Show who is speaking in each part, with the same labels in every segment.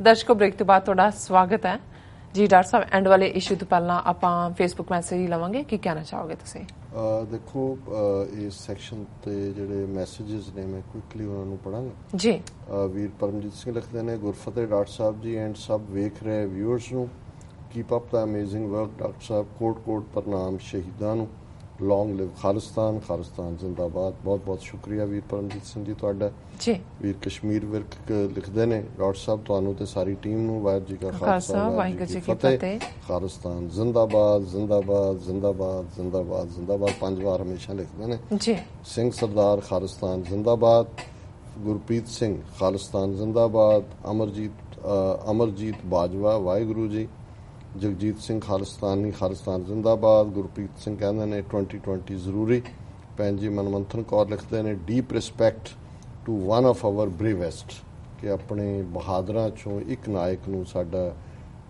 Speaker 1: ਦਰਸ਼ਕੋ break ਤੋਂ ਬਾਅਦ ਤੁਹਾਡਾ ਸਵਾਗਤ ਹੈ ਜੀ। ਡਾਕਟਰ ਸਾਹਿਬ ਐਂਡ ਵਾਲੇ ਇਸ਼ੂ ਤੋਂ ਪਹਿਲਾਂ ਆਪਾਂ ਫੇਸਬੁੱਕ ਮੈਸੇਜ ਹੀ ਲਵਾਂਗੇ, ਕੀ ਕਹਿਣਾ ਚਾਹੋਗੇ ਤੁਸੀਂ?
Speaker 2: ਦੇਖੋ ਇਸ ਸੈਕਸ਼ਨ ਤੇ ਜਿਹੜੇ ਮੈਸੇजेस ਨੇ ਮੈਂ ਕੁਇਕਲੀ ਉਹਨਾਂ ਨੂੰ ਪੜਾਂਗਾ
Speaker 1: ਜੀ।
Speaker 2: ਵੀਰ ਪਰਮਜੀਤ ਸਿੰਘ ਲਿਖਦੇ ਨੇ, ਗੁਰਫਤਿਹ ਡਾਕਟਰ ਸਾਹਿਬ ਜੀ ਐਂਡ ਸਭ ਵੇਖ ਰਹੇ ਵਿਊਅਰਸ ਨੂੰ, ਕੀਪ ਅਪ ਦਾ ਅਮੇਜ਼ਿੰਗ ਵਰਕ ਡਾਕਟਰ ਸਾਹਿਬ, ਕੋਟ ਕੋਟ ਪ੍ਰਣਾਮ ਸ਼ਹੀਦਾਂ ਨੂੰ, ਲੌਂਗ ਲਿਵ ਖਾਲਿਸਤਾਨ, ਖਾਲਿਸਤਾਨ ਜ਼ਿੰਦਾਬਾਦ। ਬਹੁਤ ਬਹੁਤ ਸ਼ੁਕਰੀਆ ਵੀਰ ਪਰਮਜੀਤ ਸਿੰਘ ਜੀ ਤੁਹਾਡਾ ਜੀ। ਵੀਰ ਕਸ਼ਮੀਰ ਵਿਰਕ ਲਿਖਦੇ ਨੇ, ਡਾਕਟਰ ਸਾਹਿਬ ਤੁਹਾਨੂੰ ਤੇ ਸਾਰੀ ਟੀਮ ਨੂੰ ਵਾਹਿਗੁਰੂ ਜੀ ਕਾ ਖਾਲਸਾ ਵਾਹਿਗੁਰੂ ਜੀ ਕੀ ਫਤਿਹ, ਖਾਲਿਸਤਾਨ ਜ਼ਿੰਦਾਬਾਦ ਜ਼ਿੰਦਾਬਾਦ ਜ਼ਿੰਦਾਬਾਦ ਜ਼ਿੰਦਾਬਾਦ ਜ਼ਿੰਦਾਬਾਦ 5 ਵਾਰ ਹਮੇਸ਼ਾ ਲਿਖਦੇ ਨੇ ਜੀ। ਸਿੰਘ ਸਰਦਾਰ ਖਾਲਿਸਤਾਨ ਜ਼ਿੰਦਾਬਾਦ, ਗੁਰਪ੍ਰੀਤ ਸਿੰਘ ਖਾਲਿਸਤਾਨ ਜ਼ਿੰਦਾਬਾਦ, ਅਮਰਜੀਤ ਬਾਜਵਾ ਵਾਹਿਗੁਰੂ ਜੀ, ਜਗਜੀਤ ਸਿੰਘ ਖਾਲਿਸਤਾਨੀ ਖਾਲਿਸਤਾਨ ਜ਼ਿੰਦਾਬਾਦ, ਗੁਰਪ੍ਰੀਤ ਸਿੰਘ ਕਹਿੰਦੇ ਨੇ 2020 ਜ਼ਰੂਰੀ। ਭੈਣ ਜੀ ਮਨਮੰਥਨ ਕੌਰ ਲਿਖਦੇ ਨੇ, deep respect to one of our bravest, ਕਿ ਆਪਣੇ ਬਹਾਦਰਾਂ ਚੋਂ ਇੱਕ ਨਾਇਕ ਨੂੰ ਸਾਡਾ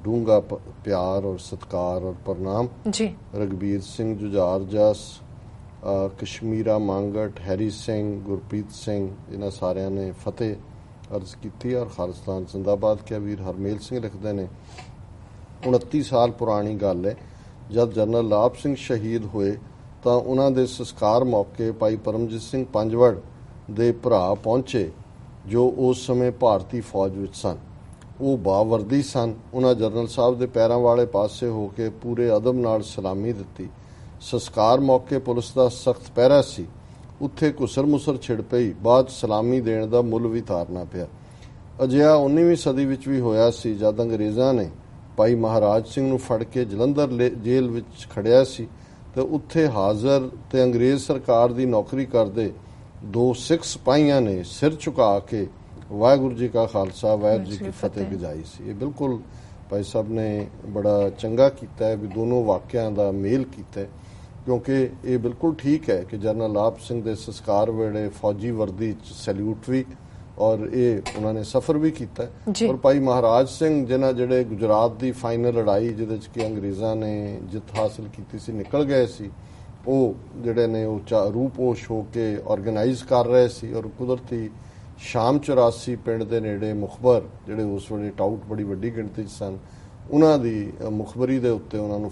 Speaker 2: ਡੂੰਘਾ ਪਿਆਰ ਔਰ ਸਤਿਕਾਰ ਔਰ ਪ੍ਰਣਾਮ ਜੀ। ਰਗਬੀਰ ਸਿੰਘ ਜੁਝਾਰ ਜਸ, ਕਸ਼ਮੀਰਾ ਮੰਗਟ, ਹੈਰੀ ਸਿੰਘ, ਗੁਰਪ੍ਰੀਤ ਸਿੰਘ, ਇਹਨਾਂ ਸਾਰਿਆਂ ਨੇ ਫਤਿਹ ਅਰਜ਼ ਕੀਤੀ ਔਰ ਖਾਲਿਸਤਾਨ ਜ਼ਿੰਦਾਬਾਦ ਕਿਹਾ। ਵੀਰ ਹਰਮੇਲ ਸਿੰਘ ਲਿਖਦੇ ਨੇ, 29 ਸਾਲ ਪੁਰਾਣੀ ਗੱਲ ਹੈ, ਜਦ ਜਨਰਲ ਲਾਭ ਸਿੰਘ ਸ਼ਹੀਦ ਹੋਏ ਤਾਂ ਉਹਨਾਂ ਦੇ ਸੰਸਕਾਰ ਮੌਕੇ ਭਾਈ ਪਰਮਜੀਤ ਸਿੰਘ ਪੰਜਵੜ ਦੇ ਭਰਾ ਪਹੁੰਚੇ ਜੋ ਉਸ ਸਮੇਂ ਭਾਰਤੀ ਫੌਜ ਵਿੱਚ ਸਨ। ਉਹ ਬਾਵਰਦੀ ਸਨ। ਉਹਨਾਂ ਜਨਰਲ ਸਾਹਿਬ ਦੇ ਪੈਰਾਂ ਵਾਲੇ ਪਾਸੇ ਹੋ ਕੇ ਪੂਰੇ ਅਦਬ ਨਾਲ ਸਲਾਮੀ ਦਿੱਤੀ। ਸੰਸਕਾਰ ਮੌਕੇ ਪੁਲਿਸ ਦਾ ਸਖਤ ਪਹਿਰਾ ਸੀ। ਉੱਥੇ ਘੁਸਰ ਮੁਸਰ ਛਿੜ ਪਈ। ਬਾਅਦ ਸਲਾਮੀ ਦੇਣ ਦਾ ਮੁੱਲ ਵੀ ਤਾਰਨਾ ਪਿਆ। ਅਜਿਹਾ 19ਵੀਂ ਸਦੀ ਵਿੱਚ ਵੀ ਹੋਇਆ ਸੀ ਜਦ ਅੰਗਰੇਜ਼ਾਂ ਨੇ ਭਾਈ ਮਹਾਰਾਜ ਸਿੰਘ ਨੂੰ ਫੜ ਕੇ ਜਲੰਧਰ ਜੇਲ੍ਹ ਵਿੱਚ ਖੜਿਆ ਸੀ ਤੇ ਉੱਥੇ ਹਾਜ਼ਰ ਤੇ ਅੰਗਰੇਜ਼ ਸਰਕਾਰ ਦੀ ਨੌਕਰੀ ਕਰਦੇ 2 ਸਿੱਖ ਸਿਪਾਹੀਆਂ ਨੇ ਸਿਰ ਝੁਕਾ ਕੇ ਵਾਹਿਗੁਰੂ ਜੀ ਕਾ ਖਾਲਸਾ ਵਾਹਿਗੁਰੂ ਜੀ ਕੀ ਫਤਿਹ ਗਜਾਈ ਸੀ। ਇਹ ਬਿਲਕੁਲ ਭਾਈ ਸਾਹਿਬ ਨੇ ਬੜਾ ਚੰਗਾ ਕੀਤਾ ਹੈ ਵੀ ਦੋਨੋਂ ਵਾਕਿਆਂ ਦਾ ਮੇਲ ਕੀਤਾ, ਕਿਉਂਕਿ ਇਹ ਬਿਲਕੁਲ ਠੀਕ ਹੈ ਕਿ ਜਨਰਲ ਲਾਭ ਸਿੰਘ ਦੇ ਸੰਸਕਾਰ ਵੇਲੇ ਫੌਜੀ ਵਰਦੀ 'ਚ ਸੈਲੂਟ ਵੀ ਔਰ ਇਹ ਉਹਨਾਂ ਨੇ ਸਫ਼ਰ ਵੀ ਕੀਤਾ। ਔਰ ਭਾਈ ਮਹਾਰਾਜ ਸਿੰਘ ਜਿਨ੍ਹਾਂ ਜਿਹੜੇ ਗੁਜਰਾਤ ਦੀ ਫਾਈਨਲ ਲੜਾਈ ਜਿਹਦੇ 'ਚ ਕਿ ਅੰਗਰੇਜ਼ਾਂ ਨੇ ਜਿੱਤ ਹਾਸਲ ਕੀਤੀ ਸੀ, ਨਿਕਲ ਗਏ ਸੀ, ਉਹ ਜਿਹੜੇ ਨੇ ਉਹ ਰੂਪੋਸ਼ ਹੋ ਕੇ ਆਰਗੇਨਾਈਜ਼ ਕਰ ਰਹੇ ਸੀ। ਔਰ ਕੁਦਰਤੀ ਸ਼ਾਮ 84 ਪਿੰਡ ਦੇ ਨੇੜੇ ਮੁਖਬਰ ਜਿਹੜੇ ਉਸ ਵੇਲੇ ਟਾਊਟ ਬੜੀ ਵੱਡੀ ਗਿਣਤੀ 'ਚ ਸਨ, ਉਹਨਾਂ ਦੀ ਮੁਖਬਰੀ ਦੇ ਉੱਤੇ ਉਹਨਾਂ ਨੂੰ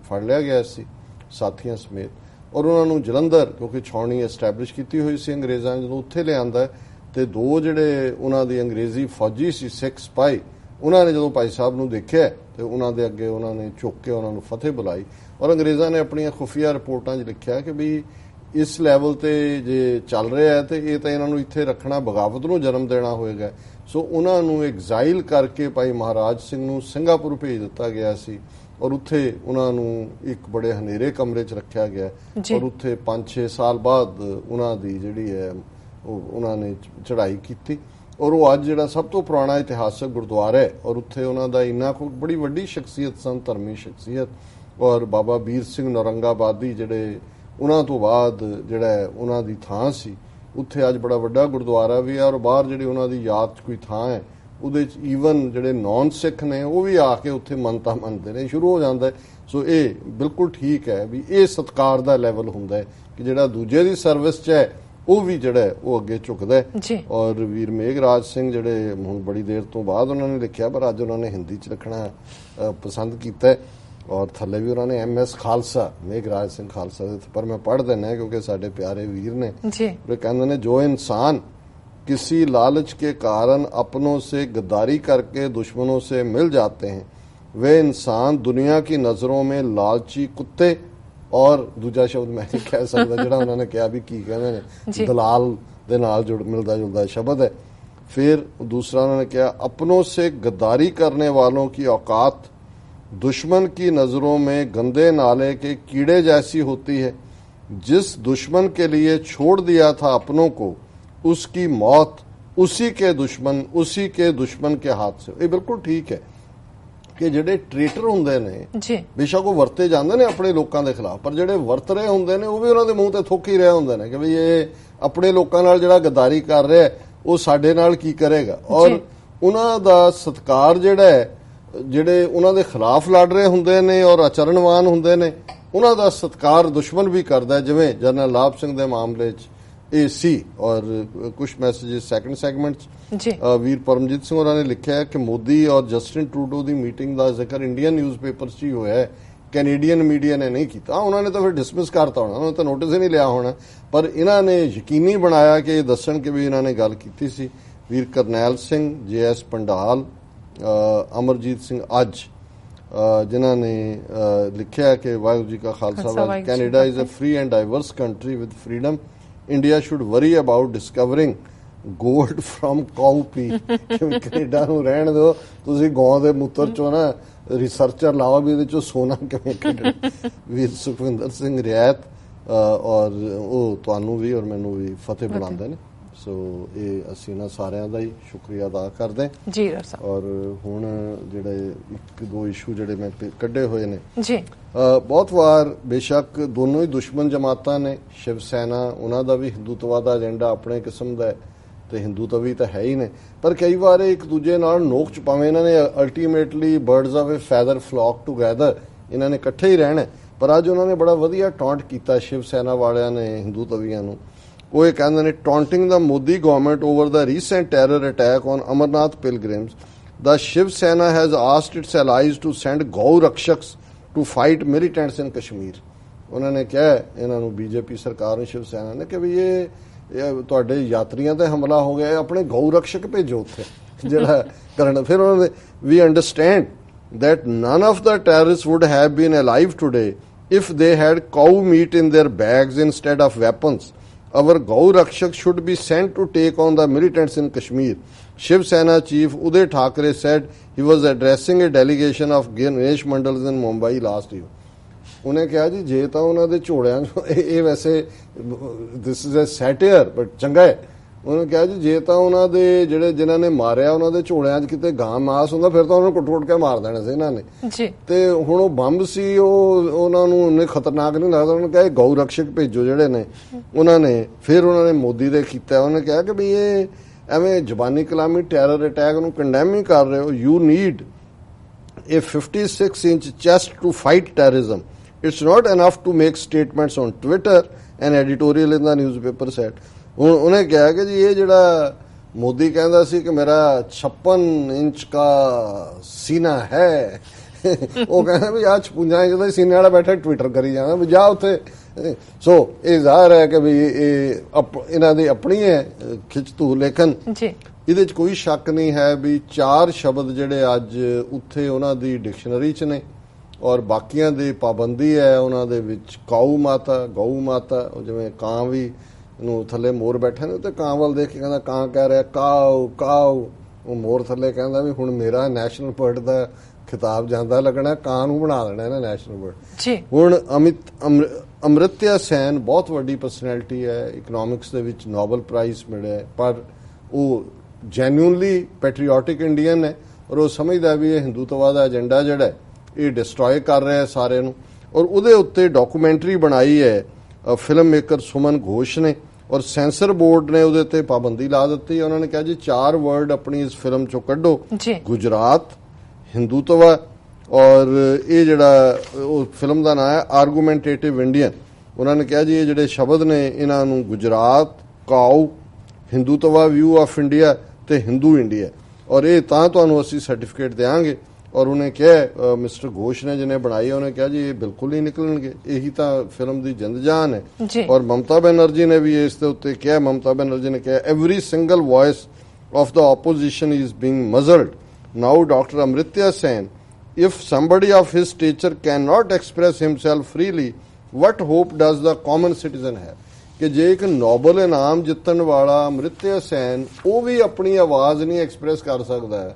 Speaker 2: ਫੜ ਲਿਆ ਗਿਆ ਸੀ ਸਾਥੀਆਂ ਸਮੇਤ। ਔਰ ਉਹਨਾਂ ਨੂੰ ਜਲੰਧਰ, ਕਿਉਂਕਿ ਛਾਉਣੀ ਐਸਟੈਬਲਿਸ਼ ਕੀਤੀ ਹੋਈ ਸੀ ਅੰਗਰੇਜ਼ਾਂ ਨੇ, ਜਦੋਂ ਉੱਥੇ ਲਿਆਂਦਾ ਤੇ 2 ਜਿਹੜੇ ਉਹਨਾਂ ਦੀ ਅੰਗਰੇਜ਼ੀ ਫੌਜੀ ਸੀ ਸਿੱਖ ਸਿਪਾਹੀ, ਉਹਨਾਂ ਨੇ ਜਦੋਂ ਭਾਈ ਸਾਹਿਬ ਨੂੰ ਦੇਖਿਆ ਤੇ ਉਹਨਾਂ ਦੇ ਅੱਗੇ ਉਹਨਾਂ ਨੇ ਝੁੱਕ ਕੇ ਉਹਨਾਂ ਨੂੰ ਫਤਿਹ ਬੁਲਾਈ। ਔਰ ਅੰਗਰੇਜ਼ਾਂ ਨੇ ਆਪਣੀਆਂ ਖੁਫੀਆ ਰਿਪੋਰਟਾਂ 'ਚ ਲਿਖਿਆ ਕਿ ਵੀ ਇਸ ਲੈਵਲ ਤੇ ਜੇ ਚੱਲ ਰਿਹਾ ਹੈ ਤੇ ਇਹ ਤਾਂ ਇਹਨਾਂ ਨੂੰ ਇੱਥੇ ਰੱਖਣਾ ਬਗਾਵਤ ਨੂੰ ਜਨਮ ਦੇਣਾ ਹੋਏਗਾ। ਸੋ ਉਹਨਾਂ ਨੂੰ ਐਗਜ਼ਾਈਲ ਕਰਕੇ ਭਾਈ ਮਹਾਰਾਜ ਸਿੰਘ ਨੂੰ ਸਿੰਗਾਪੁਰ ਭੇਜ ਦਿੱਤਾ ਗਿਆ ਸੀ ਔਰ ਉੱਥੇ ਉਹਨਾਂ ਨੂੰ ਇੱਕ ਬੜੇ ਹਨੇਰੇ ਕਮਰੇ 'ਚ ਰੱਖਿਆ ਗਿਆ। ਔਰ ਉੱਥੇ 5-6 ਸਾਲ ਬਾਅਦ ਉਹਨਾਂ ਦੀ ਜਿਹੜੀ ਹੈ ਉਹਨਾਂ ਨੇ ਚੜ੍ਹਾਈ ਕੀਤੀ ਔਰ ਉਹ ਅੱਜ ਜਿਹੜਾ ਸਭ ਤੋਂ ਪੁਰਾਣਾ ਇਤਿਹਾਸਕ ਗੁਰਦੁਆਰਾ ਹੈ ਔਰ ਉੱਥੇ ਉਹਨਾਂ ਦਾ ਇੰਨਾ ਕੁ ਬੜੀ ਵੱਡੀ ਸ਼ਖਸੀਅਤ ਸਨ, ਧਰਮੀ ਸ਼ਖਸੀਅਤ। ਔਰ ਬਾਬਾ ਵੀਰ ਸਿੰਘ ਨੌਰੰਗਾਬਾਦੀ ਜਿਹੜੇ ਉਹਨਾਂ ਤੋਂ ਬਾਅਦ ਜਿਹੜਾ ਉਹਨਾਂ ਦੀ ਥਾਂ ਸੀ, ਉੱਥੇ ਅੱਜ ਬੜਾ ਵੱਡਾ ਗੁਰਦੁਆਰਾ ਵੀ ਹੈ। ਔਰ ਬਾਹਰ ਜਿਹੜੀ ਉਹਨਾਂ ਦੀ ਯਾਦ 'ਚ ਕੋਈ ਥਾਂ ਹੈ, ਉਹਦੇ 'ਚ ਈਵਨ ਜਿਹੜੇ ਨੌਨ ਸਿੱਖ ਨੇ ਉਹ ਵੀ ਆ ਕੇ ਉੱਥੇ ਮੰਨਤਾਂ ਮੰਨਦੇ ਨੇ, ਸ਼ੁਰੂ ਹੋ ਜਾਂਦਾ ਹੈ। ਸੋ ਇਹ ਬਿਲਕੁਲ ਠੀਕ ਹੈ ਵੀ ਇਹ ਸਤਿਕਾਰ ਦਾ ਲੈਵਲ ਹੁੰਦਾ ਹੈ ਕਿ ਜਿਹੜਾ ਦੂਜੇ ਦੀ ਸਰਵਿਸ 'ਚ ਹੈ ਉਹ ਵੀ ਜਿਹੜਾ ਉਹ ਅੱਗੇ ਝੁਕਦਾ ਹੈ। ਔਰ ਵੀਰ ਮੇਘਰਾਜ ਸਿੰਘ ਜਿਹੜੇ ਹੁਣ ਬੜੀ ਦੇਰ ਤੋਂ ਬਾਅਦ ਉਹਨਾਂ ਨੇ ਲਿਖਿਆ, ਪਰ ਅੱਜ ਉਹਨਾਂ ਨੇ ਹਿੰਦੀ 'ਚ ਰੱਖਣਾ ਪਸੰਦ ਕੀਤਾ ਔਰ ਥੱਲੇ ਵੀ ਉਹਨਾਂ ਨੇ MS ਖਾਲਸਾ, ਮੇਘਰਾਜ ਸਿੰਘ ਖਾਲਸਾ ਦੇ, ਪਰ ਮੈਂ ਪੜ੍ਹ ਦਿੰਦਾ ਕਿਉਂਕਿ ਸਾਡੇ ਪਿਆਰੇ ਵੀਰ ਨੇ। ਉਹ ਕਹਿੰਦੇ ਨੇ, ਜੋ ਇਨਸਾਨ किसी लालच के कारण अपनों से गद्दारी करके दुश्मनों से मिल जाते हैं, वे इंसान दुनिया की नज़रों में लालची कुत्ते और दूजा शब्द मैं नहीं कह सकता जिहड़ा उन्होंने कहा भी की कहते हैं दलाल दे नाल जुड़ मिलता जुलता शब्द है। फिर दूसरा उन्होंने कहा, अपनों से गद्दारी करने वालों की औकात दुश्मन की नज़रों में गंदे नाले के कीड़े जैसी होती है। जिस दुश्मन के लिए छोड़ दिया था अपनों को, उसकी मौत उसी के दुश्मन के हाथ से। ये बिल्कुल ठीक है कि ਜਿਹੜੇ ਟ੍ਰੇਟਰ ਹੁੰਦੇ ਨੇ ਬੇਸ਼ੱਕ ਉਹ ਵਰਤੇ ਜਾਂਦੇ ਨੇ ਆਪਣੇ ਲੋਕਾਂ ਦੇ ਖਿਲਾਫ, ਪਰ ਜਿਹੜੇ ਵਰਤ ਰਹੇ ਹੁੰਦੇ ਨੇ ਉਹ ਵੀ ਉਹਨਾਂ ਦੇ ਮੂੰਹ ਤੇ ਥੁੱਕ ਹੀ ਰਹੇ ਹੁੰਦੇ ਨੇ ਕਿ ਵੀ ਇਹ ਆਪਣੇ ਲੋਕਾਂ ਨਾਲ ਜਿਹੜਾ ਗਦਾਰੀ ਕਰ ਰਿਹਾ ਉਹ ਸਾਡੇ ਨਾਲ ਕੀ ਕਰੇਗਾ। ਔਰ ਉਹਨਾਂ ਦਾ ਸਤਿਕਾਰ ਜਿਹੜਾ ਹੈ, ਜਿਹੜੇ ਉਹਨਾਂ ਦੇ ਖਿਲਾਫ ਲੜ ਰਹੇ ਹੁੰਦੇ ਨੇ ਔਰ ਆਚਰਣਵਾਨ ਹੁੰਦੇ ਨੇ, ਉਹਨਾਂ ਦਾ ਸਤਿਕਾਰ ਦੁਸ਼ਮਣ ਵੀ ਕਰਦਾ। ਜਿਵੇਂ ਜਨਰਲ ਲਾਭ ਸਿੰਘ ਦੇ ਮਾਮਲੇ 'ਚ ਇਹ ਸੀ। ਔਰ ਕੁਝ ਮੈਸੇजेस ਸੈਕੰਡ ਸੈਗਮੈਂਟ
Speaker 1: ਜੀ
Speaker 2: ਵੀਰ ਪਰਮਜੀਤ ਸਿੰਘ ਹੋਰਾਂ ਨੇ ਲਿਖਿਆ ਹੈ ਕਿ ਮੋਦੀ ਔਰ ਜਸਟਿਨ ਟਰੂਡੋ ਦੀ ਮੀਟਿੰਗ ਦਾ ਜ਼ਿਕਰ ਇੰਡੀਅਨ ਨਿਊਜ਼ਪੇਪਰ 'ਚ ਹੀ ਹੋਇਆ ਹੈ, ਕੈਨੇਡੀਅਨ ਮੀਡੀਆ ਨੇ ਨਹੀਂ ਕੀਤਾ। ਉਹਨਾਂ ਨੇ ਤਾਂ ਫਿਰ ਡਿਸਮਿਸ ਕਰਤਾ ਹੋਣਾ, ਉਹਨਾਂ ਨੇ ਤਾਂ ਨੋਟਿਸ ਹੀ ਨਹੀਂ ਲਿਆ ਹੋਣਾ, ਪਰ ਇਹਨਾਂ ਨੇ ਯਕੀਨੀ ਬਣਾਇਆ ਕਿ ਇਹ ਦੱਸਣ ਕਿ ਵੀ ਇਹਨਾਂ ਨੇ ਗੱਲ ਕੀਤੀ ਸੀ। ਵੀਰ ਕਰਨੈਲ ਸਿੰਘ, JS ਪੰਡਾਲ, ਅਮਰਜੀਤ ਸਿੰਘ ਅੱਜ, ਜਿਨ੍ਹਾਂ ਨੇ ਲਿਖਿਆ ਕਿ ਵਾਹਿਗੁਰੂ ਜੀ ਕਾ Khalsa, Canada is a free and diverse country with freedom, India should worry about discovering gold from cow pee. Canada ਨੂੰ ਰਹਿਣ ਦਿਓ, ਤੁਸੀਂ ਗਾਂ ਦੇ ਮੂਤਰ ਚੋਂ ਨਾ ਰਿਸਰਚਰ ਲਾਓ ਵੀ ਇਹਦੇ ਚੋਂ ਸੋਨਾ ਕਿਵੇਂ ਕੱਢਣਾ। ਵੀਰ ਸੁਖਵਿੰਦਰ ਸਿੰਘ ਰਿਆਤ, ਔਰ ਉਹ ਤੁਹਾਨੂੰ ਵੀ ਔਰ ਮੈਨੂੰ ਵੀ ਫਤਿਹ ਬੁਲਾਉਂਦੇ ਨੇ। ਸੋ ਇਹ ਅਸੀਂ ਨਾ ਸਾਰਿਆਂ ਦਾ ਹੀ ਸ਼ੁਕਰੀਆ ਅਦਾ ਕਰਦੇ
Speaker 1: ਜੀ ਡਾਕਟਰ ਸਾਹਿਬ।
Speaker 2: ਔਰ ਹੁਣ ਜਿਹੜੇ ਇੱਕ ਦੋ ਇਸ਼ੂ ਜਿਹੜੇ ਮੈਂ ਕੱਢੇ ਹੋਏ ਨੇ
Speaker 1: ਜੀ,
Speaker 2: ਬਹੁਤ ਵਾਰ ਬੇਸ਼ੱਕ ਦੋਨੋਂ ਹੀ ਦੁਸ਼ਮਣ ਜਮਾਤਾਂ ਨੇ, ਸ਼ਿਵ ਸੈਨਾ ਉਹਨਾਂ ਦਾ ਵੀ ਹਿੰਦੂਤਵਾ ਦਾ ਏਜੰਡਾ ਆਪਣੇ ਕਿਸਮ ਦਾ ਹੈ ਤੇ ਹਿੰਦੂਤਵੀ ਤਾਂ ਹੈ ਹੀ ਨੇ, ਪਰ ਕਈ ਵਾਰ ਇੱਕ ਦੂਜੇ ਨਾਲ ਨੋਕ ਚ ਪਾਵੇਂ। ਇਹਨਾਂ ਨੇ ultimately birds of a feather flock together, ਇਹਨਾਂ ਨੇ ਇਕੱਠੇ ਹੀ ਰਹਿਣਾ। ਪਰ ਅੱਜ ਉਹਨਾਂ ਨੇ ਬੜਾ ਵਧੀਆ ਟੌਂਟ ਕੀਤਾ ਸ਼ਿਵ ਸੈਨਾ ਵਾਲਿਆਂ ਨੇ ਹਿੰਦੂਤਵੀਆਂ ਨੂੰ। ਉਹ ਇਹ ਕਹਿੰਦੇ ਨੇ, taunting the Modi government over the recent terror attack on Amarnath pilgrims, the Shiv Sena has asked its allies to send gau rakshaks to fight militants in Kashmir. ਉਹਨਾਂ ਨੇ ਕਿਹਾ ਇਹਨਾਂ ਨੂੰ, ਬੀਜੇਪੀ ਸਰਕਾਰ ਨੂੰ, ਸ਼ਿਵ ਸੈਨਾ ਨੇ, ਕਿ ਵੀ ਇਹ ਤੁਹਾਡੇ ਯਾਤਰੀਆਂ ਤੇ ਹਮਲਾ ਹੋ ਗਿਆ, ਆਪਣੇ ਗਊ ਰਕਸ਼ਕ ਭੇਜੋ ਉੱਥੇ ਜਿਹੜਾ ਕਰਨ। ਫਿਰ ਉਹਨਾਂ ਨੇ, ਵੀ understand that none of the terrorists would have been alive today if they had cow meat in their bags instead of weapons. Our Gau Rakshak should be sent to take on the militants in Kashmir. Shiv Sena chief Uday Thackeray said he was addressing a delegation of Ganesh Mandals in Mumbai last year. ਉਹਨੇ ਕਿਹਾ ਜੀ ਜੇ ਤਾਂ ਉਹਨਾਂ ਦੇ ਝੋੜਿਆਂ ਇਹ ਵੈਸੇ this is a ਸੈਟੀਅਰ but ਚੰਗਾ ਹੈ। ਉਹਨੇ ਕਿਹਾ ਜੀ ਜੇ ਤਾਂ ਉਹਨਾਂ ਦੇ ਜਿਹੜੇ ਜਿਨ੍ਹਾਂ ਨੇ ਮਾਰਿਆ ਉਹਨਾਂ ਦੇ ਝੋੜਿਆਂ 'ਚ ਕਿਤੇ ਗਾਂ ਮਾਸ ਹੁੰਦਾ ਫਿਰ ਤਾਂ ਉਹਨਾਂ ਨੂੰ ਕੁੱਟ-ਕੁੱਟ ਕੇ ਮਾਰ ਦੇਣਾ ਸੀ ਇਹਨਾਂ ਨੇ ਜੀ। ਤੇ ਹੁਣ ਉਹ ਬੰਬ ਸੀ, ਉਹ ਉਹਨਾਂ ਨੂੰ ਉਹਨੇ ਖਤਰਨਾਕ ਨਹੀਂ ਲੱਗਦਾ। ਉਹਨਾਂ ਨੇ ਕਿਹਾ ਗਊ ਰਕਸ਼ਕ ਭੇਜੋ ਜਿਹੜੇ ਨੇ ਉਹਨਾਂ ਨੇ। ਫਿਰ ਉਹਨਾਂ ਨੇ ਮੋਦੀ ਦੇ ਕੀਤਾ, ਉਹਨੇ ਕਿਹਾ ਕਿ ਵੀ ਇਹ ਐਵੇਂ ਜ਼ਬਾਨੀ ਕਲਾਮੀ ਟੈਰਰ ਅਟੈਕ ਨੂੰ ਕੰਡੈਮ ਹੀ ਕਰ ਰਹੇ ਹੋ। You need a 56-inch chest to fight terrorism. It's not enough to make statements on Twitter, an editorial in the newspaper said. ਹੁਣ ਉਹਨੇ ਕਿਹਾ ਕਿ ਜੀ ਇਹ ਜਿਹੜਾ ਮੋਦੀ ਕਹਿੰਦਾ ਸੀ ਕਿ ਮੇਰਾ 56 ਇੰਚ ਦਾ ਸੀਨਾ ਹੈ, ਉਹ ਕਹਿੰਦਾ ਵੀ ਆ 56 ਇੰਚ ਦਾ ਸੀਨੇ ਵਾਲਾ ਬੈਠਾ ਟਵਿੱਟਰ ਕਰੀ ਜਾਂਦਾ ਵੀ ਜਾ ਉੱਥੇ। ਸੋ ਇਹ ਜ਼ਾਹਰ ਹੈ ਕਿ ਵੀ ਇਹ ਇਹਨਾਂ ਦੀ ਆਪਣੀ ਹੈ ਖਿੱਚਤੂ, ਲੇਕਿਨ ਇਹਦੇ 'ਚ ਕੋਈ ਸ਼ੱਕ ਨਹੀਂ ਹੈ ਵੀ 4 ਸ਼ਬਦ ਜਿਹੜੇ ਅੱਜ ਉੱਥੇ ਉਹਨਾਂ ਦੀ ਡਿਕਸ਼ਨਰੀ 'ਚ ਨੇ ਔਰ ਬਾਕੀਆਂ ਦੀ ਪਾਬੰਦੀ ਹੈ ਉਹਨਾਂ ਦੇ ਵਿੱਚ। ਕਾਊ ਮਾਤਾ, ਗਊ ਮਾਤਾ, ਜਿਵੇਂ ਕਾਂ ਵੀ ਨੂੰ ਥੱਲੇ ਮੋਰ ਬੈਠੇ ਨੇ ਤੇ ਕਾਂ ਵੱਲ ਦੇਖ ਕੇ ਕਹਿੰਦਾ, ਕਾਂ ਕਹਿ ਰਿਹਾ ਕਾਊ ਕਾਊ, ਉਹ ਮੋਰ ਥੱਲੇ ਕਹਿੰਦਾ ਵੀ ਹੁਣ ਮੇਰਾ ਨੈਸ਼ਨਲ ਬਰਡ ਦਾ ਖਿਤਾਬ ਜਾਂਦਾ ਲੱਗਣਾ, ਕਾਂ ਨੂੰ ਬਣਾ ਦੇਣਾ ਇਹਨਾਂ ਨੈਸ਼ਨਲ ਬਰਡ। ਹੁਣ ਅਮ੍ਰਿਤਿਆ ਸੈਨ ਬਹੁਤ ਵੱਡੀ ਪਰਸਨੈਲਿਟੀ ਹੈ, ਇਕਨੋਮਿਕਸ ਦੇ ਵਿੱਚ ਨੋਬਲ ਪ੍ਰਾਈਜ਼ ਮਿਲਿਆ, ਪਰ ਉਹ ਜੈਨੂਇਨਲੀ ਪੈਟਰੀਓਟਿਕ ਇੰਡੀਅਨ ਹੈ ਔਰ ਉਹ ਸਮਝਦਾ ਵੀ ਇਹ ਹਿੰਦੂਤਵਾ ਦਾ ਏਜੰਡਾ ਜਿਹੜਾ ਇਹ ਡਿਸਟਰੋਏ ਕਰ ਰਿਹਾ ਸਾਰੇ ਨੂੰ। ਔਰ ਉਹਦੇ ਉੱਤੇ ਡਾਕੂਮੈਂਟਰੀ ਬਣਾਈ ਹੈ ਫਿਲਮ ਮੇਕਰ ਸੁਮਨ ਘੋਸ਼ ਨੇ ਔਰ ਸੈਂਸਰ ਬੋਰਡ ਨੇ ਉਹਦੇ ਤੇ ਪਾਬੰਦੀ ਲਾ ਦਿੱਤੀ। ਉਹਨਾਂ ਨੇ ਕਿਹਾ ਜੀ 4 ਵਰਡ ਆਪਣੀ ਇਸ ਫਿਲਮ ਚੋਂ ਕੱਢੋ, ਗੁਜਰਾਤ, ਹਿੰਦੂਤਵਾ ਔਰ ਇਹ ਜਿਹੜਾ ਉਹ ਫਿਲਮ ਦਾ ਨਾਮ ਹੈ ਆਰਗੂਮੈਂਟੇਟਿਵ ਇੰਡੀਅਨ। ਉਹਨਾਂ ਨੇ ਕਿਹਾ ਜੀ ਇਹ ਜਿਹੜੇ ਸ਼ਬਦ ਨੇ ਇਹਨਾਂ ਨੂੰ Gujarat, ਕਾਊ, Hindutva, view of India ਤੇ ਹਿੰਦੂ ਇੰਡੀਆ, ਔਰ ਇਹ ਤਾਂ ਤੁਹਾਨੂੰ ਅਸੀਂ ਸਰਟੀਫਿਕੇਟ ਦੇਵਾਂਗੇ। ਔਰ ਉਹਨੇ ਕਿਹਾ, ਮਿਸਟਰ ਘੋਸ਼ ਨੇ ਜਿਹਨੇ ਬਣਾਈ, ਉਹਨੇ ਕਿਹਾ ਜੀ ਇਹ ਬਿਲਕੁਲ ਨਹੀਂ ਨਿਕਲਣਗੇ, ਇਹੀ ਤਾਂ ਫਿਲਮ ਦੀ ਜਿੰਦ ਜਾਨ ਹੈ। ਔਰ ਮਮਤਾ ਬੈਨਰਜੀ ਨੇ ਵੀ ਇਸ ਦੇ ਉੱਤੇ ਕਿਹਾ, ਮਮਤਾ ਬੈਨਰਜੀ ਨੇ ਕਿਹਾ every single voice of the opposition is being muzzled. Now doctor Amartya Sen, if somebody of his stature cannot express himself freely, what hope does the common citizen have? ਕਿ ਜੇ ਇੱਕ ਨੋਬਲ ਇਨਾਮ ਜਿੱਤਣ ਵਾਲਾ ਅਮ੍ਰਿਤਿਆ ਸੈਨ ਉਹ ਵੀ ਆਪਣੀ ਆਵਾਜ਼ ਨਹੀਂ ਐਕਸਪ੍ਰੈਸ ਕਰ ਸਕਦਾ ਹੈ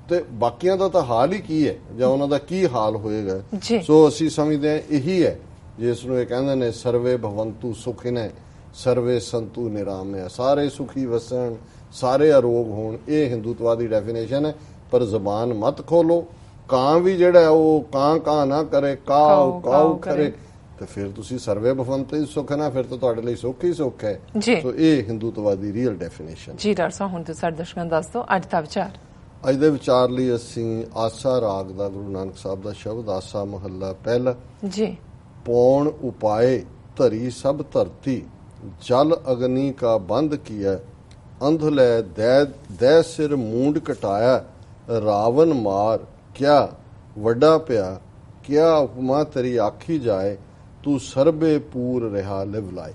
Speaker 2: ਤੇ ਬਾਕੀਆਂ ਦਾ ਤਾਂ ਹਾਲ ਹੀ ਕੀ ਹੈ ਜਾਂ ਉਹਨਾਂ ਦਾ ਕੀ ਹਾਲ ਹੋਏਗਾ। ਸੋ ਅਸੀਂ ਸਮਝਦੇ ਹਾਂ ਇਹੀ ਹੈ ਜਿਸ ਨੂੰ ਇਹ ਕਹਿੰਦੇ ਨੇ ਸਰਵੇ ਭਵੰਤੂ ਸੁਖਿਨੈ ਸਰਵੇ ਸੰਤੂ ਨਿਰਾਮਯ, ਸਾਰੇ ਸੁਖੀ ਵਸਣ, ਸਾਰੇ ਅਰੋਗ ਹੋਣ। ਇਹ ਹਿੰਦੂਤਵਾ ਦੀ ਡੈਫੀਨੇਸ਼ਨ ਹੈ। ਪਰ ਜ਼ਬਾਨ ਮਤ ਖੋਲੋ, ਕਾਂ ਵੀ ਜਿਹੜਾ ਉਹ ਕਾਂ ਨਾ ਕਰੇ, ਕਾਉ ਕਾਉ ਕਰੇ, ਤੇ ਫਿਰ ਤੁਸੀਂ ਸਰਵੇ ਭਵੰਤੂ ਸੁਖ ਨਾ, ਫਿਰ ਤਾਂ ਤੁਹਾਡੇ ਲਈ ਸੁੱਖ ਹੀ ਸੁੱਖ ਹੈ। ਸੋ ਇਹ ਹਿੰਦੂਤਵਾ ਦੀ ਰੀਅਲ ਡੈਫੀਨੇਸ਼ਨ ਜੀ।
Speaker 1: ਡਾਕਟਰ ਸਾਹਿਬ ਹੁਣ ਤੁਸੀਂ ਸਾਡੇ ਦਰਸ਼ਕਾਂ ਨੂੰ ਦੱਸ ਦਿਓ ਅੱਜ ਦਾ ਵਿਚਾਰ।
Speaker 2: ਅੱਜ ਦੇ ਵਿਚਾਰ ਲਈ ਅਸੀਂ ਆਸਾ ਰਾਗ ਦਾ ਗੁਰੂ ਨਾਨਕ ਸਾਹਿਬ ਦਾ ਸ਼ਬਦ, ਆਸਾ ਮਹੱਲਾ ਪਹਿਲਾ ਜੀ। ਪੌਣ ਉਪਾਏ ਧਰੀ ਸਭ ਧਰਤੀ, जल अग्नि का बंद किया, अंधले दै सिर मूंड कटाया, रावण मार क्या वड्डा पिया, क्या उपमा तेरी आखी जाए, तू सरबे पूर रहा लिव लाए।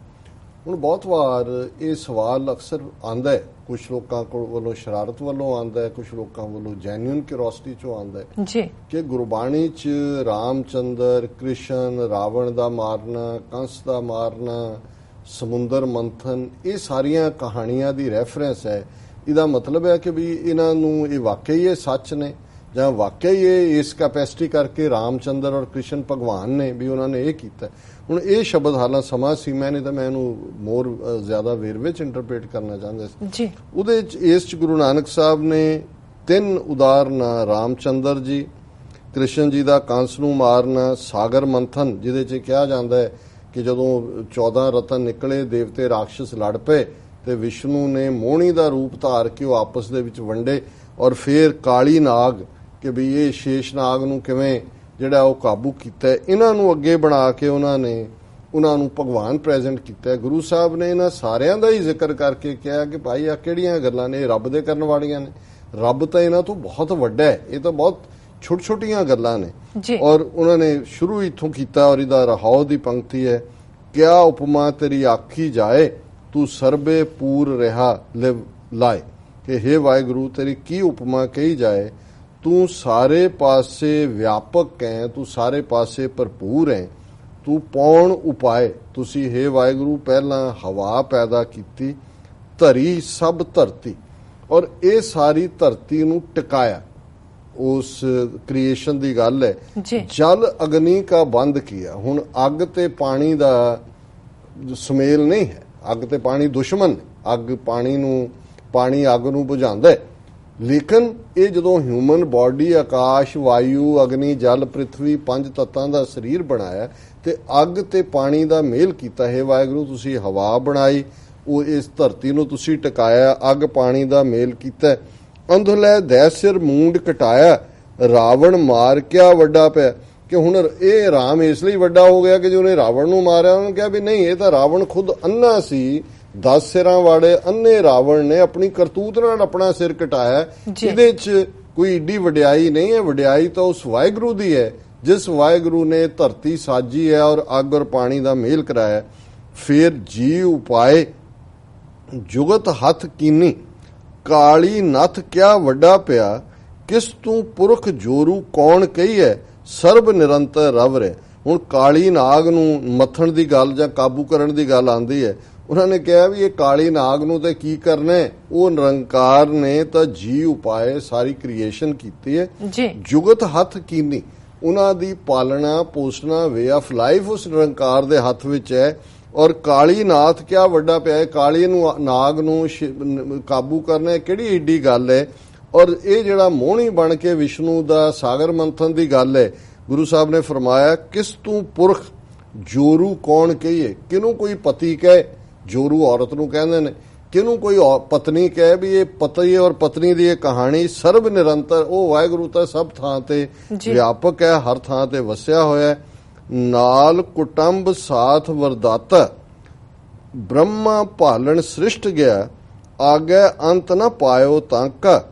Speaker 2: ਹੁਣ ਬਹੁਤ ਵਾਰ ਇਹ ਸਵਾਲ ਅਕਸਰ ਆਂਦਾ ਹੈ, ਕੁਝ ਲੋਕਾਂ ਕੋਲ ਵੱਲੋਂ ਸ਼ਰਾਰਤ ਵੱਲੋਂ ਆਂਦਾ ਹੈ, ਕੁਝ ਲੋਕਾਂ ਵੱਲੋਂ ਜੈਨੂਇਨ ਕਿਉਰਿਓਸਿਟੀ ਚੋਂ ਆਂਦਾ ਹੈ
Speaker 1: ਜੀ
Speaker 2: ਕਿ ਗੁਰਬਾਣੀ 'ਚ ਰਾਮਚੰਦਰ, ਕ੍ਰਿਸ਼ਨ, ਰਾਵਣ ਦਾ ਮਾਰਨਾ, ਕੰਸ ਦਾ ਮਾਰਨਾ, ਸਮੁੰਦਰ ਮੰਥਨ, ਇਹ ਸਾਰੀਆਂ ਕਹਾਣੀਆਂ ਦੀ ਰੈਫਰੈਂਸ ਹੈ। ਇਹਦਾ ਮਤਲਬ ਹੈ ਕਿ ਵੀ ਇਹਨਾਂ ਨੂੰ ਇਹ ਵਾਕਈ ਇਹ ਸੱਚ ਨੇ ਜਾਂ ਵਾਕਈ ਇਹ ਇਸ ਕੈਪੈਸਿਟੀ ਕਰਕੇ ਰਾਮਚੰਦਰ ਔਰ ਕ੍ਰਿਸ਼ਨ ਭਗਵਾਨ ਨੇ ਵੀ ਉਹਨਾਂ ਨੇ ਇਹ ਕੀਤਾ। ਹੁਣ ਇਹ ਸ਼ਬਦ ਹਾਲਾਂ ਸਮਾਂ ਸੀਮਾ ਨੇ ਤਾਂ ਮੈਂ ਇਹਨੂੰ ਮੋਰ ਜ਼ਿਆਦਾ ਵੇਰਵੇ 'ਚ ਇੰਟਰਪ੍ਰੀਟ ਕਰਨਾ ਚਾਹੁੰਦਾ ਸੀ। ਉਹਦੇ 'ਚ ਇਸ 'ਚ ਗੁਰੂ ਨਾਨਕ ਸਾਹਿਬ ਨੇ 3 ਉਦਾਹਰਨਾਂ, ਰਾਮਚੰਦਰ ਜੀ, ਕ੍ਰਿਸ਼ਨ ਜੀ ਦਾ ਕੰਸ ਨੂੰ ਮਾਰਨਾ, ਸਾਗਰ ਮੰਥਨ ਜਿਹਦੇ 'ਚ ਕਿਹਾ ਜਾਂਦਾ ਹੈ ਕਿ ਜਦੋਂ 14 ਰਤਨ ਨਿਕਲੇ, ਦੇਵਤੇ ਰਾਖਸ਼ ਲੜ ਪਏ ਤੇ ਵਿਸ਼ਨੂੰ ਨੇ ਮੋਹਣੀ ਦਾ ਰੂਪ ਧਾਰ ਕੇ ਉਹ ਆਪਸ ਦੇ ਵਿੱਚ ਵੰਡੇ, ਔਰ ਫਿਰ ਕਾਲੀ ਨਾਗ ਕਿ ਵੀ ਇਹ ਸ਼ੇਸ਼ ਨਾਗ ਨੂੰ ਕਿਵੇਂ ਜਿਹੜਾ ਉਹ ਕਾਬੂ ਕੀਤਾ। ਇਹਨਾਂ ਨੂੰ ਅੱਗੇ ਬਣਾ ਕੇ ਉਹਨਾਂ ਨੂੰ ਭਗਵਾਨ ਪ੍ਰੈਜ਼ੈਂਟ ਕੀਤਾ। ਗੁਰੂ ਸਾਹਿਬ ਨੇ ਇਹਨਾਂ ਸਾਰਿਆਂ ਦਾ ਹੀ ਜ਼ਿਕਰ ਕਰਕੇ ਕਿਹਾ ਕਿ ਭਾਈ ਆ ਕਿਹੜੀਆਂ ਗੱਲਾਂ ਨੇ, ਇਹ ਰੱਬ ਦੇ ਕਰਨ ਵਾਲੀਆਂ ਨੇ, ਰੱਬ ਤਾਂ ਇਹਨਾਂ ਤੋਂ ਬਹੁਤ ਵੱਡਾ ਹੈ, ਇਹ ਤਾਂ ਬਹੁਤ ਛੋਟੀਆਂ ਗੱਲਾਂ ਨੇ। ਔਰ ਉਹਨਾਂ ਨੇ ਸ਼ੁਰੂ ਇੱਥੋਂ ਕੀਤਾ ਔਰ ਇਹਦਾ ਰਹਾਉ ਦੀ ਪੰਕਤੀ ਹੈ, ਕਿਆ ਉਪਮਾ ਤੇਰੀ ਆਖੀ ਜਾਏ, ਤੂੰ ਸਰਬੇ ਪੂਰ ਰਿਹਾ ਲਿਵ ਲਾਏ, ਕਿ ਹੇ ਵਾਹਿਗੁਰੂ ਤੇਰੀ ਕੀ ਉਪਮਾ ਕਹੀ ਜਾਏ, ਤੂੰ ਸਾਰੇ ਪਾਸੇ ਵਿਆਪਕ ਹੈ, ਤੂੰ ਸਾਰੇ ਪਾਸੇ ਭਰਪੂਰ ਹੈ, ਤੂੰ ਪੌਣ ਉਪਾਏ। ਤੁਸੀਂ ਹੇ ਵਾਹਿਗੁਰੂ ਪਹਿਲਾਂ ਹਵਾ ਪੈਦਾ ਕੀਤੀ, ਧਰੀ ਸਭ ਧਰਤੀ, ਔਰ ਇਹ ਸਾਰੀ ਧਰਤੀ ਨੂੰ ਟਿਕਾਇਆ। ਉਸ ਕ੍ਰੀਏਸ਼ਨ ਦੀ ਗੱਲ ਹੈ। ਜਲ ਅਗਨੀ ਕਾ ਬੰਦ ਕੀਆ। ਹੁਣ ਅੱਗ ਤੇ ਪਾਣੀ ਦਾ ਸੁਮੇਲ ਨਹੀਂ ਹੈ, ਅੱਗ ਤੇ ਪਾਣੀ ਦੁਸ਼ਮਣ ਨੇ। ਅੱਗ ਪਾਣੀ ਅੱਗ ਨੂੰ ਬੁਝਾਉਂਦਾ ਹੈ, ਲੇਕਿਨ ਇਹ ਜਦੋਂ ਹਿਊਮਨ ਬਾਡੀ ਆਕਾਸ਼, ਵਾਯੂ, ਅਗਨੀ, ਜਲ, ਪ੍ਰਿਥਵੀ 5 ਤੱਤਾਂ ਦਾ ਸਰੀਰ ਬਣਾਇਆ ਤੇ ਅੱਗ ਤੇ ਪਾਣੀ ਦਾ ਮੇਲ ਕੀਤਾ। ਹੈ ਵਾਹਿਗੁਰੂ ਤੁਸੀਂ ਹਵਾ ਬਣਾਈ, ਉਹ ਇਸ ਧਰਤੀ ਨੂੰ ਤੁਸੀਂ ਟਿਕਾਇਆ, ਅੱਗ ਪਾਣੀ ਦਾ ਮੇਲ ਕੀਤਾ। ਅੰਧਲੇ ਦੈ ਸਿਰ ਮੂੰਡ ਕਟਾਇਆ, ਰਾਵਣ ਮਾਰ ਕਿਆ ਵੱਡਾ ਪਿਆ। ਕਿ ਹੁਣ ਇਹ ਰਾਮ ਇਸ ਲਈ ਵੱਡਾ ਹੋ ਗਿਆ ਕਿ ਜੋ ਉਹਨੇ ਰਾਵਣ ਨੂੰ ਮਾਰਿਆ, ਉਹਨੂੰ ਕਿਹਾ ਵੀ ਨਹੀਂ, ਇਹ ਤਾਂ ਰਾਵਣ ਖੁਦ ਅੰਨਾ ਸੀ, 10 ਸਿਰਾਂ ਵਾਲੇ ਅੰਨੇ ਰਾਵਣ ਨੇ ਆਪਣੀ ਕਰਤੂਤ ਨਾਲ ਆਪਣਾ ਸਿਰ ਕਟਾਇਆ। ਇਹਦੇ 'ਚ ਕੋਈ ਏਡੀ ਵਡਿਆਈ ਨਹੀਂ ਹੈ, ਵਡਿਆਈ ਤਾਂ ਉਸ ਵਾਹਿਗੁਰੂ ਦੀ ਹੈ ਜਿਸ ਵਾਹਿਗੁਰੂ ਨੇ ਧਰਤੀ ਸਾਜੀ ਹੈ ਔਰ ਅੱਗ ਔਰ ਪਾਣੀ ਦਾ ਮੇਲ ਕਰਾਇਆ। ਫਿਰ ਜੀ ਉਪਾਏ ਜੁਗਤ ਹੱਥ ਕੀਨੀ, ਕਾਲੀ ਨੱਥ ਕਿਆ ਵੱਡਾ ਪਿਆ, ਕਿਸ ਤੂੰ ਪੁਰਖ ਜੋਰੂ ਕੌਣ ਕਹੀਏ, ਸਰਬ ਨਿਰੰਤਰ ਰਵ ਰੇ। ਹੁਣ ਕਾਲੀ ਨਾਗ ਨੂੰ ਮੱਥਣ ਦੀ ਗੱਲ ਜਾਂ ਕਾਬੂ ਕਰਨ ਦੀ ਗੱਲ ਆਉਂਦੀ ਹੈ। ਉਹਨਾਂ ਨੇ ਕਿਹਾ ਵੀ ਇਹ ਕਾਲੀ ਨਾਗ ਨੂੰ ਤੇ ਕੀ ਕਰਨਾ, ਉਹ ਨਿਰੰਕਾਰ ਨੇ ਤਾਂ ਜੀ ਉਪਾਏ ਸਾਰੀ ਕ੍ਰੀਏਸ਼ਨ ਕੀਤੀ ਹੈ। ਜੁਗਤ ਹੱਥ ਕੀਨੀ, ਉਹਨਾਂ ਦੀ ਪਾਲਣਾ ਪੋਸ਼ਣਾ, ਵੇ ਆਫ ਲਾਈਫ ਉਸ ਨਿਰੰਕਾਰ ਦੇ ਹੱਥ ਵਿੱਚ ਹੈ। ਔਰ ਕਾਲੀ ਨਾਥ ਕਿਆ ਵੱਡਾ ਪਿਆ, ਕਾਲੀ ਨੂੰ ਨਾਗ ਨੂੰ ਕਾਬੂ ਕਰਨਾ ਕਿਹੜੀ ਏਡੀ ਗੱਲ ਹੈ। ਔਰ ਇਹ ਜਿਹੜਾ ਮੋਹਣੀ ਬਣ ਕੇ ਵਿਸ਼ਨੂੰ ਦਾ ਸਾਗਰ ਮੰਥਨ ਦੀ ਗੱਲ ਹੈ, ਗੁਰੂ ਸਾਹਿਬ ਨੇ ਫਰਮਾਇਆ ਕਿਸ ਤੂੰ ਪੁਰਖ ਜੋਰੂ ਕੌਣ ਕਹੀਏ। ਕਿਹਨੂੰ ਕੋਈ ਪਤੀ ਕਹੇ, ਜੋਰੂ ਔਰਤ ਨੂੰ ਕਹਿੰਦੇ ਨੇ, ਕਿਹਨੂੰ ਕੋਈ ਪਤਨੀ ਕਹੇ। ਵੀ ਇਹ ਪਤੀ ਔਰ ਪਤਨੀ ਦੀ ਇਹ ਕਹਾਣੀ ਸਰਬ ਨਿਰੰਤਰ, ਉਹ ਵਾਹਿਗੁਰੂ ਤਾਂ ਸਭ ਥਾਂ ਤੇ ਵਿਆਪਕ ਹੈ, ਹਰ ਥਾਂ ਤੇ ਵਸਿਆ ਹੋਇਆ। ਨਾਲ ਕੁਟੰਬ ਸਾਥ ਵਰਦਾਤਾ, ਬ੍ਰਹਮਾ ਭਾਲਣ ਸ੍ਰਿਸ਼ਟ ਗਿਆ, ਆਗੇ ਅੰਤ ਨਾ ਪਾਇਓ ਤਾਂ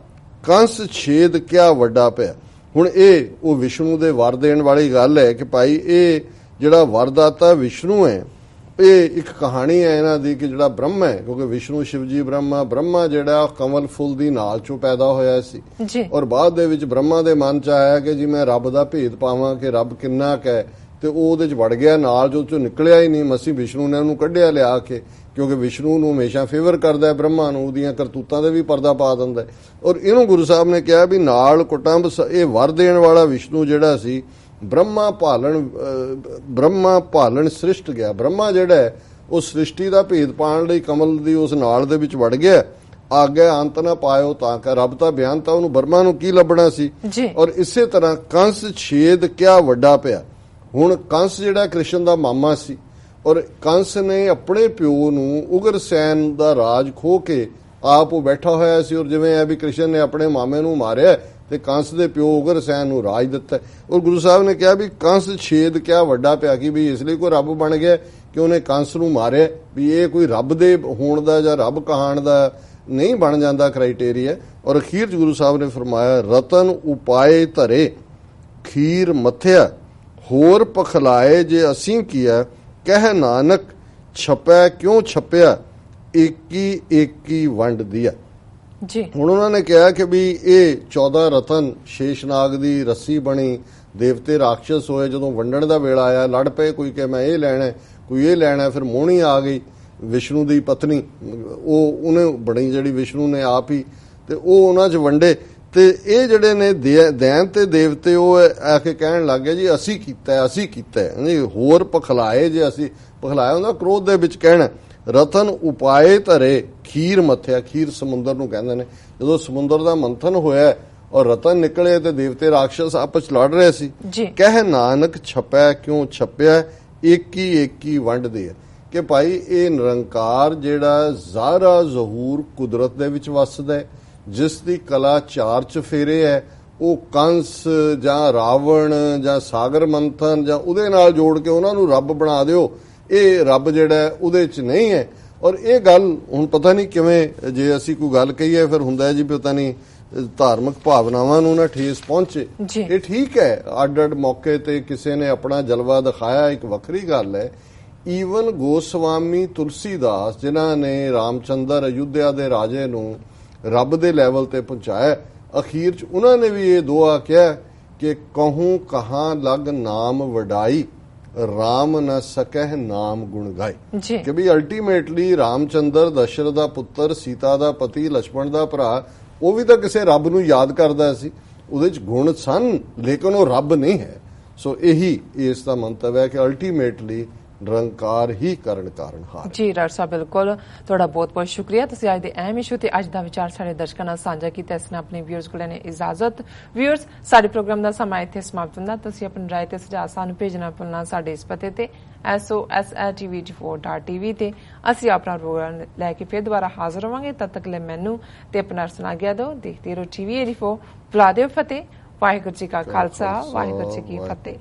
Speaker 2: ਕੰਸ ਛੇਦ ਕਿਆ ਵੱਡਾ ਪਿਆ। ਹੁਣ ਇਹ ਉਹ ਵਿਸ਼ਨੂੰ ਦੇ ਵਰ ਦੇਣ ਵਾਲੀ ਗੱਲ ਹੈ ਕਿ ਭਾਈ ਇਹ ਜਿਹੜਾ ਵਰਦਾਤਾ ਵਿਸ਼ਨੂੰ ਹੈ, ਇਹ ਇੱਕ ਕਹਾਣੀ ਹੈ ਇਹਨਾਂ ਦੀ ਕਿ ਜਿਹੜਾ ਬ੍ਰਹਮਾ ਹੈ, ਕਿਉਂਕਿ ਵਿਸ਼ਨੂੰ ਸ਼ਿਵਜੀ ਬ੍ਰਹਮਾ ਜਿਹੜਾ ਕਮਲ ਫੁੱਲ ਦੀ ਨਾਲ ਚੋਂ ਪੈਦਾ ਹੋਇਆ ਸੀ ਔਰ ਬਾਅਦ ਦੇ ਵਿੱਚ ਬ੍ਰਹਮਾ ਦੇ ਮਨ ਚ ਆਇਆ ਕਿ ਜੀ ਮੈਂ ਰੱਬ ਦਾ ਭੇਦ ਪਾਵਾਂ ਕਿ ਰੱਬ ਕਿੰਨਾ ਕੁ ਹੈ, ਤੇ ਉਹ ਉਹਦੇ ਚ ਵੜ ਗਿਆ ਨਾਲ, ਜੋ ਚੋਂ ਨਿਕਲਿਆ ਹੀ ਨਹੀਂ। ਮਸੀਂ ਵਿਸ਼ਨੂੰ ਨੇ ਉਹਨੂੰ ਕੱਢਿਆ ਲਿਆ ਕੇ, ਕਿਉਂਕਿ ਵਿਸ਼ਨੂੰ ਨੂੰ ਹਮੇਸ਼ਾ ਫੇਵਰ ਕਰਦਾ ਹੈ ਬ੍ਰਹਮਾ ਨੂੰ, ਉਹਦੀਆਂ ਕਰਤੂਤਾਂ ਦੇ ਵੀ ਪਰਦਾ ਪਾ ਦਿੰਦਾ। ਔਰ ਇਹਨੂੰ ਗੁਰੂ ਸਾਹਿਬ ਨੇ ਕਿਹਾ ਵੀ ਨਾਲ ਕੁਟੰਬ, ਇਹ ਵਰ ਦੇਣ ਵਾਲਾ ਵਿਸ਼ਨੂੰ ਜਿਹੜਾ ਸੀ, ਬ੍ਰਹਮਾ ਭਾਲਣ ਸ੍ਰਿਸ਼ਟ ਗਿਆ। ਬ੍ਰਹਮਾ ਜਿਹੜਾ ਹੈ ਉਹ ਸ੍ਰਿਸ਼ਟੀ ਦਾ ਭੇਦ ਪਾਉਣ ਲਈ ਕਮਲ ਦੀ ਉਸ ਨਾਲ ਦੇ ਵਿੱਚ ਵੜ ਗਿਆ। ਆਗੇ ਅੰਤ ਨਾ ਪਾਇਓ ਤਾਂ ਕਿ ਰੱਬ ਤਾਂ ਬਿਆਨ ਤਾਂ ਉਹਨੂੰ ਬ੍ਰਹਮਾ ਨੂੰ ਕੀ ਲੱਭਣਾ ਸੀ। ਔਰ ਇਸੇ ਤਰ੍ਹਾਂ ਕੰਸ ਛੇਦ ਕਿਆ ਵੱਡਾ ਪਿਆ। ਹੁਣ ਕੰਸ ਜਿਹੜਾ ਕ੍ਰਿਸ਼ਨ ਦਾ ਮਾਮਾ ਸੀ, ਔਰ ਕੰਸ ਨੇ ਆਪਣੇ ਪਿਓ ਨੂੰ ਉਗਰਸੈਨ ਦਾ ਰਾਜ ਖੋਹ ਕੇ ਆਪ ਉਹ ਬੈਠਾ ਹੋਇਆ ਸੀ। ਔਰ ਜਿਵੇਂ ਹੈ ਵੀ ਕ੍ਰਿਸ਼ਨ ਨੇ ਆਪਣੇ ਮਾਮੇ ਨੂੰ ਮਾਰਿਆ ਤੇ ਕੰਸ ਦੇ ਪਿਓ ਉਗਰਸੈਨ ਨੂੰ ਰਾਜ ਦਿੱਤਾ। ਔਰ ਗੁਰੂ ਸਾਹਿਬ ਨੇ ਕਿਹਾ ਵੀ ਕੰਸ ਛੇਦ ਕਿਆ ਵੱਡਾ ਪਿਆ, ਕਿ ਵੀ ਇਸ ਲਈ ਕੋਈ ਰੱਬ ਬਣ ਗਿਆ ਕਿ ਉਹਨੇ ਕੰਸ ਨੂੰ ਮਾਰਿਆ, ਵੀ ਇਹ ਕੋਈ ਰੱਬ ਦੇ ਹੋਣ ਦਾ ਜਾਂ ਰੱਬ ਕਹਾਣ ਦਾ ਨਹੀਂ ਬਣ ਜਾਂਦਾ ਕ੍ਰਾਈਟੇਰੀਆ। ਔਰ ਅਖੀਰ 'ਚ ਗੁਰੂ ਸਾਹਿਬ ਨੇ ਫਰਮਾਇਆ, ਰਤਨ ਉਪਾਏ ਧਰੇ ਖੀਰ ਮੱਥਿਆ, ਹੋਰ ਪਖਲਾਏ ਜੇ ਅਸੀਂ ਕੀਆ, ਕਹਿ ਨਾਨਕ ਛਪੈ ਕਿਉਂ ਛਪਿਆ, ਏਕੀ ਏਕੀ ਵੰਡ ਦਿਆ।
Speaker 1: ਜੀ
Speaker 2: ਹੁਣ ਉਹਨਾਂ ਨੇ ਕਿਹਾ ਕਿ ਵੀ ਇਹ 14 ਰਤਨ ਸ਼ੇਸ਼ਨਾਗ ਦੀ ਰੱਸੀ ਬਣੀ, ਦੇਵਤੇ ਰਾਖਸ਼ਸ ਹੋਏ, ਜਦੋਂ ਵੰਡਣ ਦਾ ਵੇਲਾ ਆਇਆ ਲੜ ਪਏ, ਕੋਈ ਕਿ ਮੈਂ ਇਹ ਲੈਣਾ, ਕੋਈ ਇਹ ਲੈਣਾ। ਫਿਰ ਮੋਹਣੀ ਆ ਗਈ ਵਿਸ਼ਨੂੰ ਦੀ ਪਤਨੀ, ਉਹਨੇ ਬਣੀ ਜਿਹੜੀ ਵਿਸ਼ਨੂੰ ਨੇ ਆਪ ਹੀ, ਤੇ ਉਹ ਉਹਨਾਂ 'ਚ ਵੰਡੇ। ਤੇ ਇਹ ਜਿਹੜੇ ਨੇ ਦੈਨ ਤੇ ਦੇਵਤੇ ਉਹ ਆ ਕੇ ਕਹਿਣ ਲੱਗ ਗਏ ਜੀ ਅਸੀਂ ਕੀਤਾ, ਅਸੀਂ ਕੀਤਾ, ਹੋਰ ਪਖਲਾਏ ਜੇ ਅਸੀਂ, ਪਖਲਾਇਆ ਹੁੰਦਾ ਕ੍ਰੋਧ ਦੇ ਵਿੱਚ ਕਹਿਣਾ। ਰਤਨ ਉਪਾਏ ਧਰੇ ਖੀਰ ਮੱਥਿਆ, ਖੀਰ ਸਮੁੰਦਰ ਨੂੰ ਕਹਿੰਦੇ ਨੇ। ਜਦੋਂ ਸਮੁੰਦਰ ਦਾ ਮੰਥਨ ਹੋਇਆ ਔਰ ਰਤਨ ਨਿਕਲੇ ਤੇ ਦੇਵਤੇ ਰਾਖਸ਼ਸ ਆਪਸ ਲੜ ਰਹੇ ਸੀ, ਕਹਿ ਨਾਨਕ ਛਪੈ ਕਿਉਂ ਛਪਿਆ, ਏਕੀ ਏਕੀ ਵੰਡ ਦੇ। ਕਿ ਭਾਈ ਇਹ ਨਿਰੰਕਾਰ ਜਿਹੜਾ ਜ਼ਾਹਰਾ ਜ਼ਹੂਰ ਕੁਦਰਤ ਦੇ ਵਿੱਚ ਵੱਸਦਾ, ਜਿਸ ਦੀ ਕਲਾ ਚਾਰ ਚਫੇਰੇ ਹੈ, ਉਹ ਕੰਸ ਜਾਂ ਰਾਵਣ ਜਾਂ ਸਾਗਰ ਮੰਥਨ ਜਾਂ ਉਹਦੇ ਨਾਲ ਜੋੜ ਕੇ ਉਹਨਾਂ ਨੂੰ ਰੱਬ ਬਣਾ ਦਿਓ, ਇਹ ਰੱਬ ਜਿਹੜਾ ਉਹਦੇ 'ਚ ਨਹੀਂ ਹੈ। ਔਰ ਇਹ ਗੱਲ ਹੁਣ ਪਤਾ ਨਹੀਂ ਕਿਵੇਂ, ਜੇ ਅਸੀਂ ਕੋਈ ਗੱਲ ਕਹੀਏ ਫਿਰ ਹੁੰਦਾ ਜੀ ਪਤਾ ਨਹੀਂ ਧਾਰਮਿਕ ਭਾਵਨਾਵਾਂ ਨੂੰ ਨਾ ਠੇਸ ਪਹੁੰਚੇ। ਇਹ ਠੀਕ ਹੈ, ਅੱਡ ਅੱਡ ਮੌਕੇ ਤੇ ਕਿਸੇ ਨੇ ਆਪਣਾ ਜਲਵਾ ਦਿਖਾਇਆ, ਇੱਕ ਵੱਖਰੀ ਗੱਲ ਹੈ। ਈਵਨ ਗੋਸਵਾਮੀ ਤੁਲਸੀਦਾਸ ਜਿਨ੍ਹਾਂ ਨੇ ਰਾਮਚੰਦਰ ਅਯੁੱਧਿਆ ਦੇ ਰਾਜੇ ਨੂੰ ਰੱਬ ਦੇ ਲੈਵਲ ਤੇ ਪਹੁੰਚਾਇਆ, ਅਖੀਰ 'ਚ ਉਹਨਾਂ ਨੇ ਵੀ ਇਹ ਦੁਆ ਕਿਹਾ ਕਿ ਕਹੂੰ ਕਹਾਂ ਲਗ ਨਾਮ ਵਡਾਈ, ਰਾਮ ਨ ਸਕਹਿ ਨਾਮ ਗੁਣ ਗਾਏ। ਕਿ ਵੀ ਅਲਟੀਮੇਟਲੀ ਰਾਮਚੰਦਰ ਦਸ਼ਰਥ ਦਾ ਪੁੱਤਰ, ਸੀਤਾ ਦਾ ਪਤੀ, ਲਛਮਣ ਦਾ ਭਰਾ, ਉਹ ਵੀ ਤਾਂ ਕਿਸੇ ਰੱਬ ਨੂੰ ਯਾਦ ਕਰਦਾ ਸੀ, ਉਹਦੇ 'ਚ ਗੁਣ ਸਨ, ਲੇਕਿਨ ਉਹ ਰੱਬ ਨਹੀਂ ਹੈ। ਸੋ ਇਹੀ ਇਸ ਦਾ ਮੰਤਵ ਹੈ ਕਿ ਅਲਟੀਮੇਟਲੀ ਨਿਰੰਕਾਰ ਹੀ ਕਰਨ ਕਾਰਨ ਹਾਰ।
Speaker 1: ਜੀ ਡਾਕਟਰ ਸਾਹਿਬ, ਬਿਲਕੁਲ ਤੁਹਾਡਾ ਬਹੁਤ ਬਹੁਤ ਸ਼ੁਕਰੀਆ। ਤੁਸੀਂ ਅੱਜ ਦੇ ਅਹਿਮ ਇਸ਼ੂ ਤੇ ਅੱਜ ਦਾ ਵਿਚਾਰ ਸਾਡੇ ਦਰਸ਼ਕਾਂ ਨਾਲ ਸਾਂਝਾ ਕੀਤਾ। ਇਸ ਨੇ ਆਪਣੇ ਵਿਊਅਰਸ ਕੋਲ ਲੈਣੇ ਇਜਾਜ਼ਤ। ਵਿਊਅਰਸ, ਸਾਡੇ ਪ੍ਰੋਗਰਾਮ ਦਾ ਸਮਾਂ ਇੱਥੇ ਸਮਾਪਤ ਹੁੰਦਾ। ਤੁਸੀਂ ਆਪਣੀ ਰਾਏ ਤੇ ਸੁਝਾਅ ਸਾਨੂੰ ਭੇਜਣਾ ਭੁੱਲਣਾ ਸਾਡੇ ਇਸ ਪਤੇ ਤੇ sos@tv84.tv ਤੇ। ਅਸੀਂ ਆਪਣਾ ਪ੍ਰੋਗਰਾਮ ਲੈ ਕੇ ਫਿਰ ਦੁਬਾਰਾ ਹਾਜ਼ਰ ਹੋਵਾਂਗੇ। ਤਦ ਤੱਕ ਲਈ ਮੈਨੂੰ ਤੇ ਆਪਣਾ ਸੁਣਾ ਗਿਆ ਦਿਓ। ਦੇਖਦੇ ਰਹੋ TV84। ਬੁਲਾ ਦਿਓ ਫਤਿਹ। ਵਾਹਿਗੁਰੂ ਜੀ ਕਾ ਖਾਲਸਾ, ਵਾਹਿਗੁਰੂ ਜੀ ਕੀ ਫਤਿਹ।